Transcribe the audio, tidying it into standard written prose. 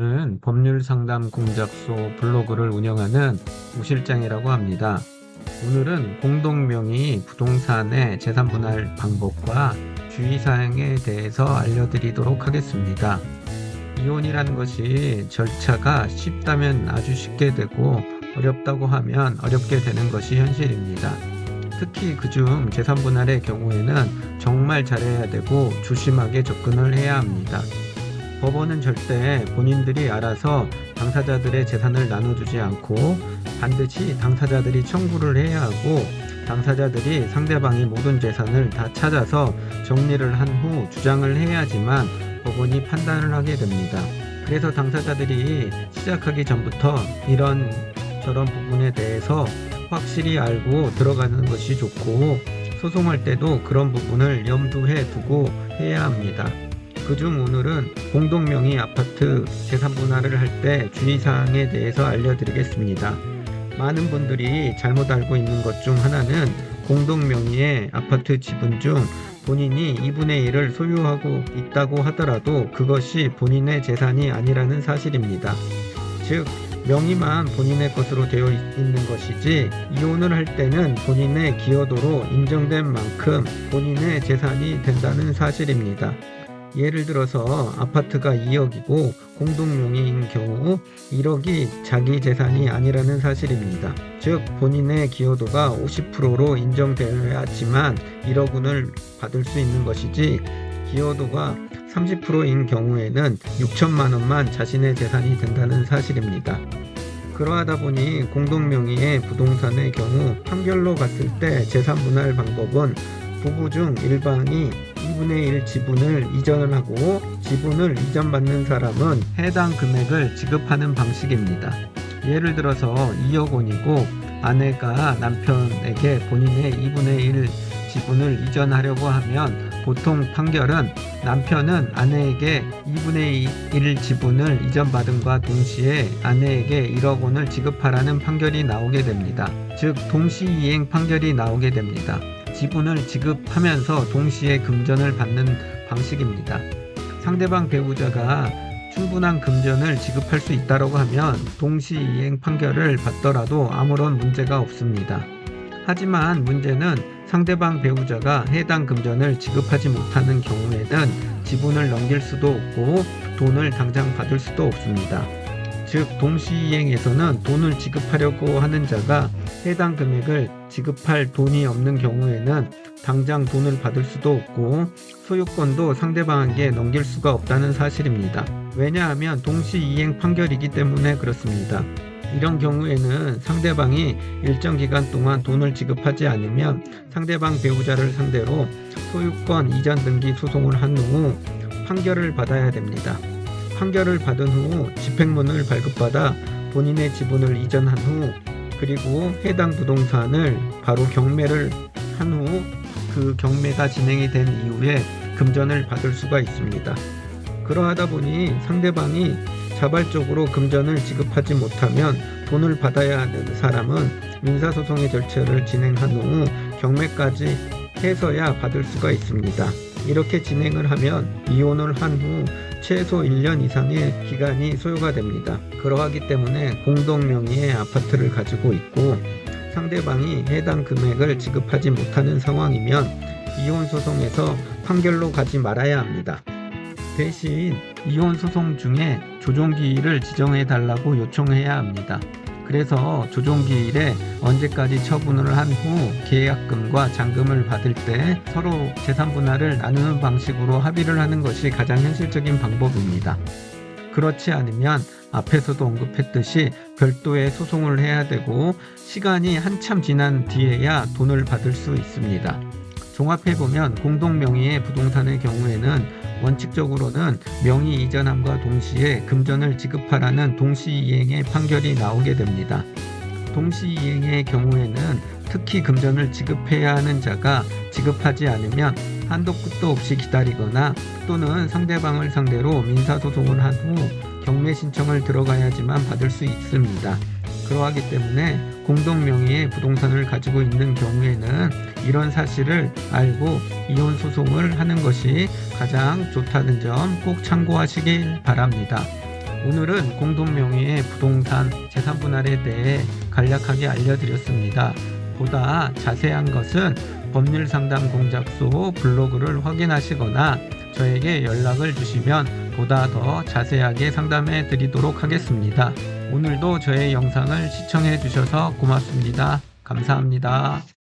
저는 법률 상담 공작소 블로그를 운영하는 우 실장이라고 합니다. 오늘은 공동명의 부동산의 재산 분할 방법과 주의사항에 대해서 알려드리도록 하겠습니다. 이혼이라는 것이 절차가 쉽다면 아주 쉽게 되고 어렵다고 하면 어렵게 되는 것이 현실입니다. 특히 그중 재산 분할의 경우에는 정말 잘해야 되고 조심하게 접근을 해야 합니다. 법원은 절대 본인들이 알아서 당사자들의 재산을 나눠주지 않고 반드시 당사자들이 청구를 해야 하고 당사자들이 상대방의 모든 재산을 다 찾아서 정리를 한 후 주장을 해야지만 법원이 판단을 하게 됩니다. 그래서 당사자들이 시작하기 전부터 이런 저런 부분에 대해서 확실히 알고 들어가는 것이 좋고 소송할 때도 그런 부분을 염두에 두고 해야 합니다. 그중 오늘은 공동명의 아파트 재산 분할을 할 때 주의사항에 대해서 알려드리겠습니다. 많은 분들이 잘못 알고 있는 것 중 하나는 공동명의의 아파트 지분 중 본인이 2분의 1을 소유하고 있다고 하더라도 그것이 본인의 재산이 아니라는 사실입니다. 즉 명의만 본인의 것으로 되어 있는 것이지 이혼을 할 때는 본인의 기여도로 인정된 만큼 본인의 재산이 된다는 사실입니다. 예를 들어서 아파트가 2억이고 공동명의인 경우 1억이 자기 재산이 아니라는 사실입니다. 즉 본인의 기여도가 50%로 인정되어야지만 1억 원을 받을 수 있는 것이지 기여도가 30%인 경우에는 6천만 원만 자신의 재산이 된다는 사실입니다. 그러하다 보니 공동명의의 부동산의 경우 판결로 갔을 때 재산 분할 방법은 부부 중 일방이 2분의 1 지분을 이전을 하고 지분을 이전받는 사람은 해당 금액을 지급하는 방식입니다. 예를 들어서 2억 원이고 아내가 남편에게 본인의 2분의 1 지분을 이전하려고 하면 보통 판결은 남편은 아내에게 2분의 1 지분을 이전받음과 동시에 아내에게 1억 원을 지급하라는 판결이 나오게 됩니다. 즉 동시이행 판결이 나오게 됩니다. 지분을 지급하면서 동시에 금전을 받는 방식입니다. 상대방 배우자가 충분한 금전을 지급할 수 있다고 하면 동시이행 판결을 받더라도 아무런 문제가 없습니다. 하지만 문제는 상대방 배우자가 해당 금전을 지급하지 못하는 경우에는 지분을 넘길 수도 없고 돈을 당장 받을 수도 없습니다. 즉 동시이행에서는 돈을 지급하려고 하는 자가 해당 금액을 지급할 돈이 없는 경우에는 당장 돈을 받을 수도 없고 소유권도 상대방에게 넘길 수가 없다는 사실입니다. 왜냐하면 동시이행 판결이기 때문에 그렇습니다. 이런 경우에는 상대방이 일정 기간 동안 돈을 지급하지 않으면 상대방 배우자를 상대로 소유권 이전 등기 소송을 한 후 판결을 받아야 됩니다. 판결을 받은 후 집행문을 발급받아 본인의 지분을 이전한 후 그리고 해당 부동산을 바로 경매를 한 후 그 경매가 진행이 된 이후에 금전을 받을 수가 있습니다. 그러하다 보니 상대방이 자발적으로 금전을 지급하지 못하면 돈을 받아야 하는 사람은 민사소송의 절차를 진행한 후 경매까지 해서야 받을 수가 있습니다. 이렇게 진행을 하면 이혼을 한 후 최소 1년 이상의 기간이 소요가 됩니다. 그러하기 때문에 공동명의의 아파트를 가지고 있고 상대방이 해당 금액을 지급하지 못하는 상황이면 이혼소송에서 판결로 가지 말아야 합니다. 대신 이혼소송 중에 조정기일을 지정해 달라고 요청해야 합니다. 그래서 조정기일에 언제까지 처분을 한 후 계약금과 잔금을 받을 때 서로 재산 분할을 나누는 방식으로 합의를 하는 것이 가장 현실적인 방법입니다. 그렇지 않으면 앞에서도 언급했듯이 별도의 소송을 해야 되고 시간이 한참 지난 뒤에야 돈을 받을 수 있습니다. 종합해보면 공동명의의 부동산의 경우에는 원칙적으로는 명의 이전함과 동시에 금전을 지급하라는 동시이행의 판결이 나오게 됩니다. 동시이행의 경우에는 특히 금전을 지급해야 하는 자가 지급하지 않으면 한도 끝도 없이 기다리거나 또는 상대방을 상대로 민사소송을 한 후 경매 신청을 들어가야지만 받을 수 있습니다. 그러하기 때문에 공동명의의 부동산을 가지고 있는 경우에는 이런 사실을 알고 이혼 소송을 하는 것이 가장 좋다는 점 꼭 참고하시길 바랍니다. 오늘은 공동명의의 부동산 재산 분할에 대해 간략하게 알려드렸습니다. 보다 자세한 것은 법률상담공작소 블로그를 확인하시거나 저에게 연락을 주시면 보다 더 자세하게 상담해 드리도록 하겠습니다. 오늘도 저의 영상을 시청해 주셔서 고맙습니다. 감사합니다.